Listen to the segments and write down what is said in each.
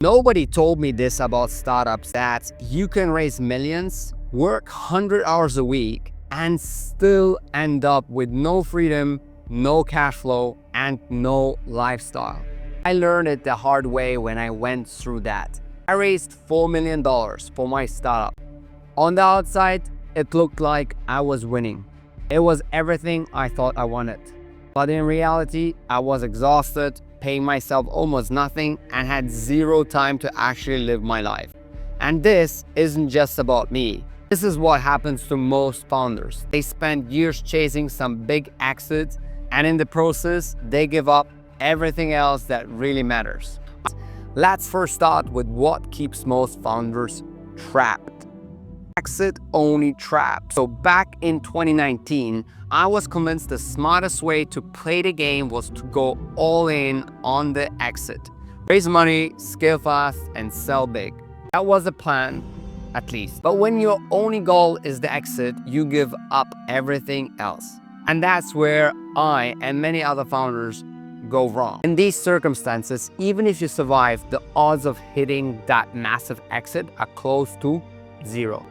Nobody told me this about startups, that you can raise millions, work 100 hours a week, and still end up with no freedom, no cash flow, and no lifestyle. I learned it the hard way when I went through that. I raised $4 million for my startup. On the outside, it looked like I was winning. It was everything I thought I wanted. But in reality, I was exhausted, paying myself almost nothing, and had zero time to actually live my life. And this isn't just about me. This is what happens to most founders. They spend years chasing some big exit, and in the process, they give up everything else that really matters. Let's first start with what keeps most founders trapped. Exit-only trap. So back in 2019, I was convinced the smartest way to play the game was to go all in on the exit. Raise money, scale fast, and sell big. That was the plan, at least. But when your only goal is the exit, you give up everything else. And that's where I and many other founders go wrong. In these circumstances, even if you survive, the odds of hitting that massive exit are close to zero.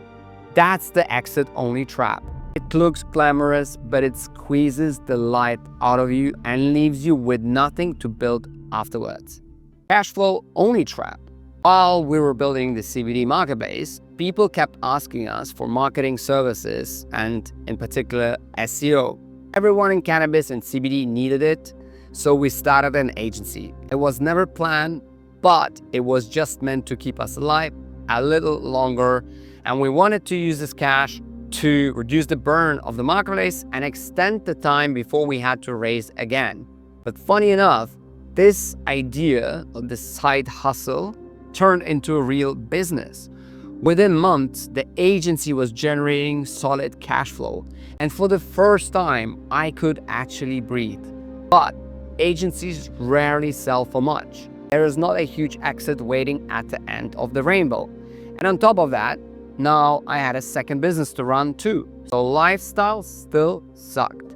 That's the exit-only trap. It looks glamorous, but it squeezes the life out of you and leaves you with nothing to build afterwards. Cash flow only trap. While we were building the CBD marketplace, people kept asking us for marketing services and, in particular, SEO. Everyone in cannabis and CBD needed it, so we started an agency. It was never planned, but it was just meant to keep us alive a little longer, and we wanted to use this cash to reduce the burn of the marketplace and extend the time before we had to raise again. But funny enough, this idea of the side hustle turned into a real business. Within months, the agency was generating solid cash flow, and for the first time, I could actually breathe. But agencies rarely sell for much. There is not a huge exit waiting at the end of the rainbow. And on top of that, now I had a second business to run too. So lifestyle still sucked.